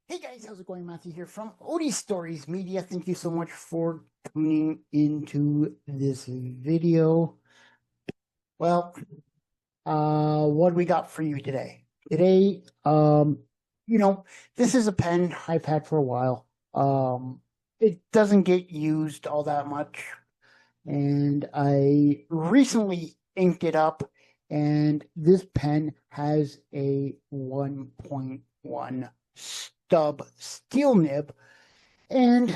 Hey guys, how's it going? Matthew here from Odie Stories Media. Thank you so much for tuning into this video. Well, what do we got for you today? Today, you know, this is a pen I've had for a while. It doesn't get used all that much, and I recently inked it up, and this pen has a 1.1 stub steel nib, and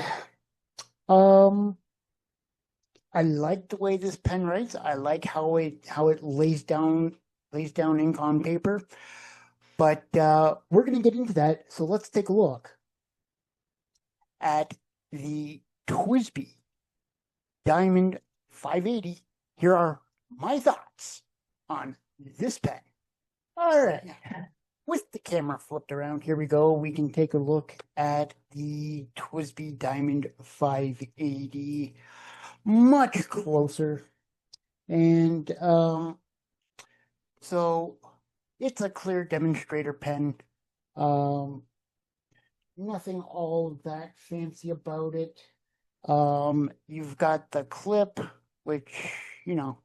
um I like the way this pen writes. I like how it lays down ink on paper. But we're gonna get into that. So let's take a look at the Twsbi Dimond 580. Here are my thoughts on this pen. All right. With the camera flipped around, here we go. We can take a look at the Twsbi Dimond 580 much closer. And so it's a clear demonstrator pen. Um, Nothing all that fancy about it. You've got the clip, which, you know,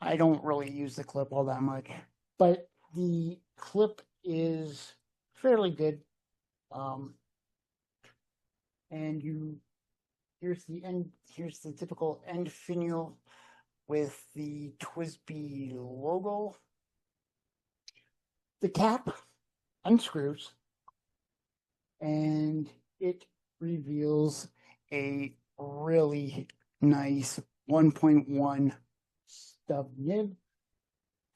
I don't really use the clip all that much, but the clip is fairly good. Um, and here's the typical end finial with the Twsbi logo. The cap unscrews and it reveals a really nice 1.1 stub nib,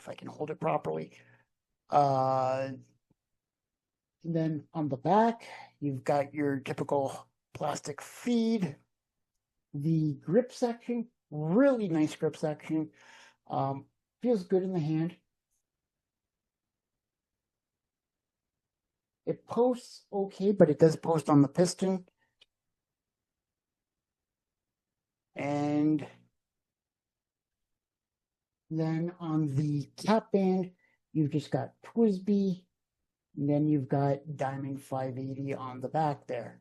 if I can hold it properly. Then on the back, you've got your typical plastic feed. The grip section, really nice grip section. Feels good in the hand. It posts okay, but it does post on the piston. And then on the cap band, you've just got Twsbi, and then you've got Dimond 580 on the back there.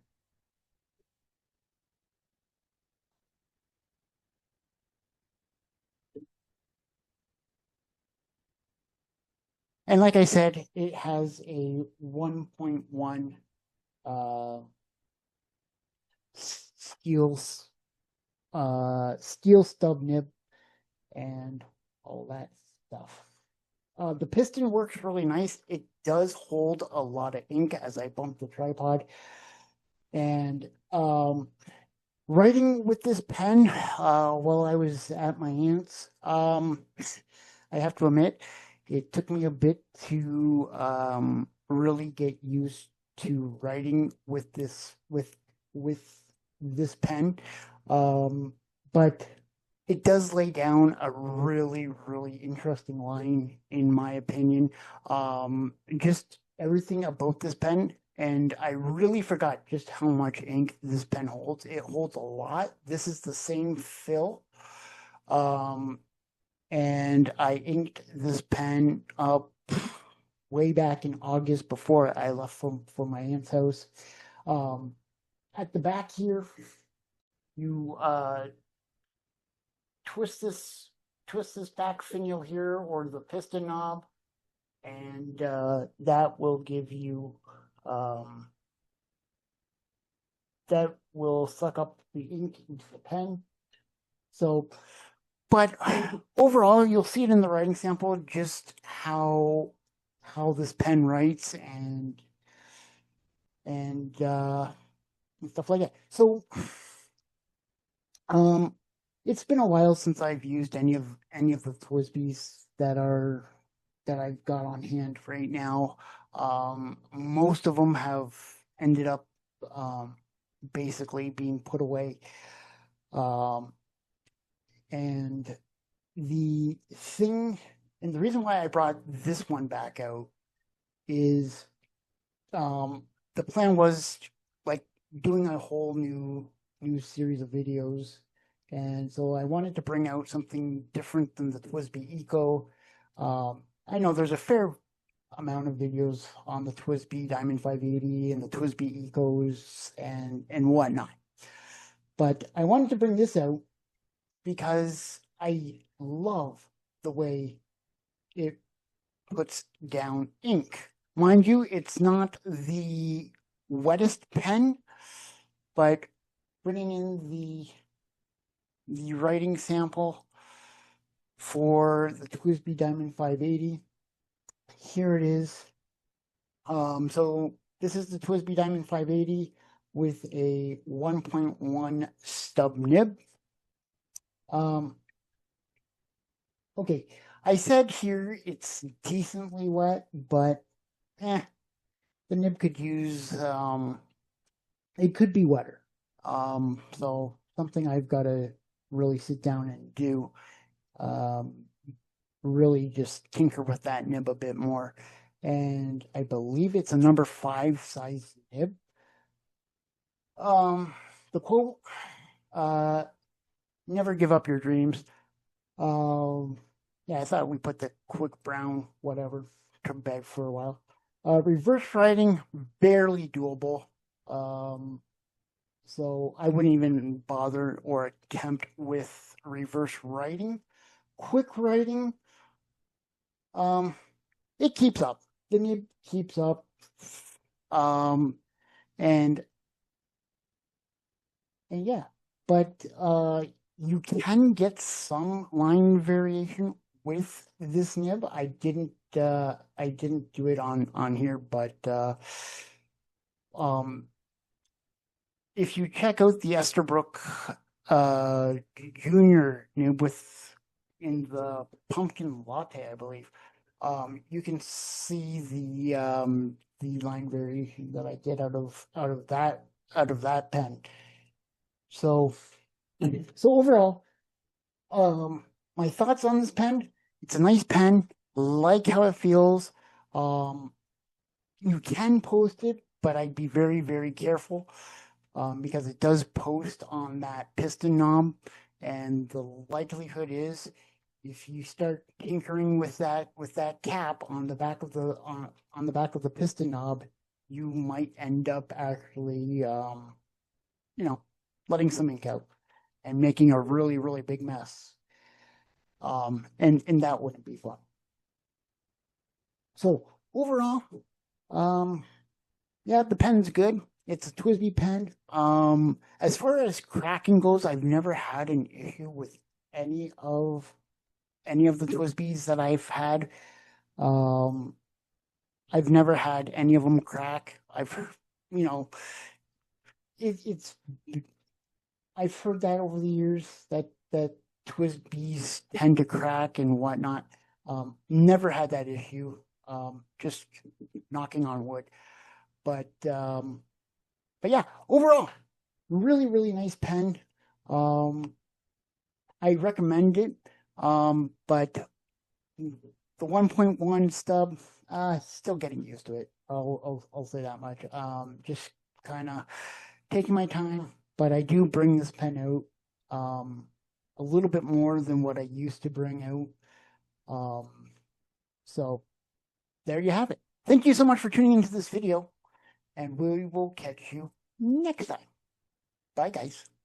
And like I said, it has a 1.1 steel steel stub nib and all that stuff. The piston works really nice. It does hold a lot of ink as I bump the tripod. And writing with this pen while I was at my aunt's, I have to admit, it took me a bit to really get used to writing with this pen. But it does lay down a really, really interesting line, in my opinion. Just everything about this pen, and I really forgot just how much ink this pen holds. It holds a lot. This is the same fill. And I inked this pen up way back in August before I left for my aunt's house. At the back here, you twist this back finial here, or the piston knob, and that will give you that will suck up the ink into the pen. So, but overall, you'll see it in the writing sample just how this pen writes and stuff like that. So, it's been a while since I've used any of the Twsbis that I've got on hand right now. Most of them have ended up basically being put away. And the reason why I brought this one back out is the plan was like doing a whole new series of videos, and so I wanted to bring out something different than the Twsbi Eco. I know there's a fair amount of videos on the Twsbi Dimond 580 and the Twsbi Ecos and whatnot. But I wanted to bring this out because I love the way it puts down ink. Mind you, it's not the wettest pen, but putting in the writing sample for the Twsbi Dimond 580. Here it is. So this is the Twsbi Dimond 580 with a 1.1 stub nib. Okay, I said here it's decently wet, but the nib could use, it could be wetter. So something I've got to really sit down and do. Really just tinker with that nib a bit more. And I believe it's a number 5 size nib. The quote, never give up your dreams. Yeah, I thought we put the quick brown, whatever, to bed for a while. Reverse writing, barely doable. So I wouldn't even bother or attempt with reverse writing. Quick writing, it keeps up. The nib keeps up. And yeah, but you can get some line variation with this nib. I didn't do it on here, but if you check out the Esterbrook Junior nib in the pumpkin latte, I believe, you can see the line variation that I get out of that pen. So overall, my thoughts on this pen: it's a nice pen. Like how it feels. You can post it, but I'd be very, very careful because it does post on that piston knob, and the likelihood is, if you start tinkering with that cap on the back of the piston knob, you might end up actually, letting some ink out and making a really, really big mess. And that wouldn't be fun. So overall, yeah, the pen's good. It's a Twsbi pen. As far as cracking goes, I've never had an issue with any of the Twsbis that I've had. I've never had any of them crack. It's I've heard that over the years that Twsbis tend to crack and whatnot. Never had that issue. Just knocking on wood. But yeah, overall, really, really nice pen. I recommend it. But the 1.1 stub, still getting used to it. I'll say that much. Just kind of taking my time, but I do bring this pen out a little bit more than what I used to bring out. So there you have it. Thank you so much for tuning into this video, and we will catch you next time. Bye, guys.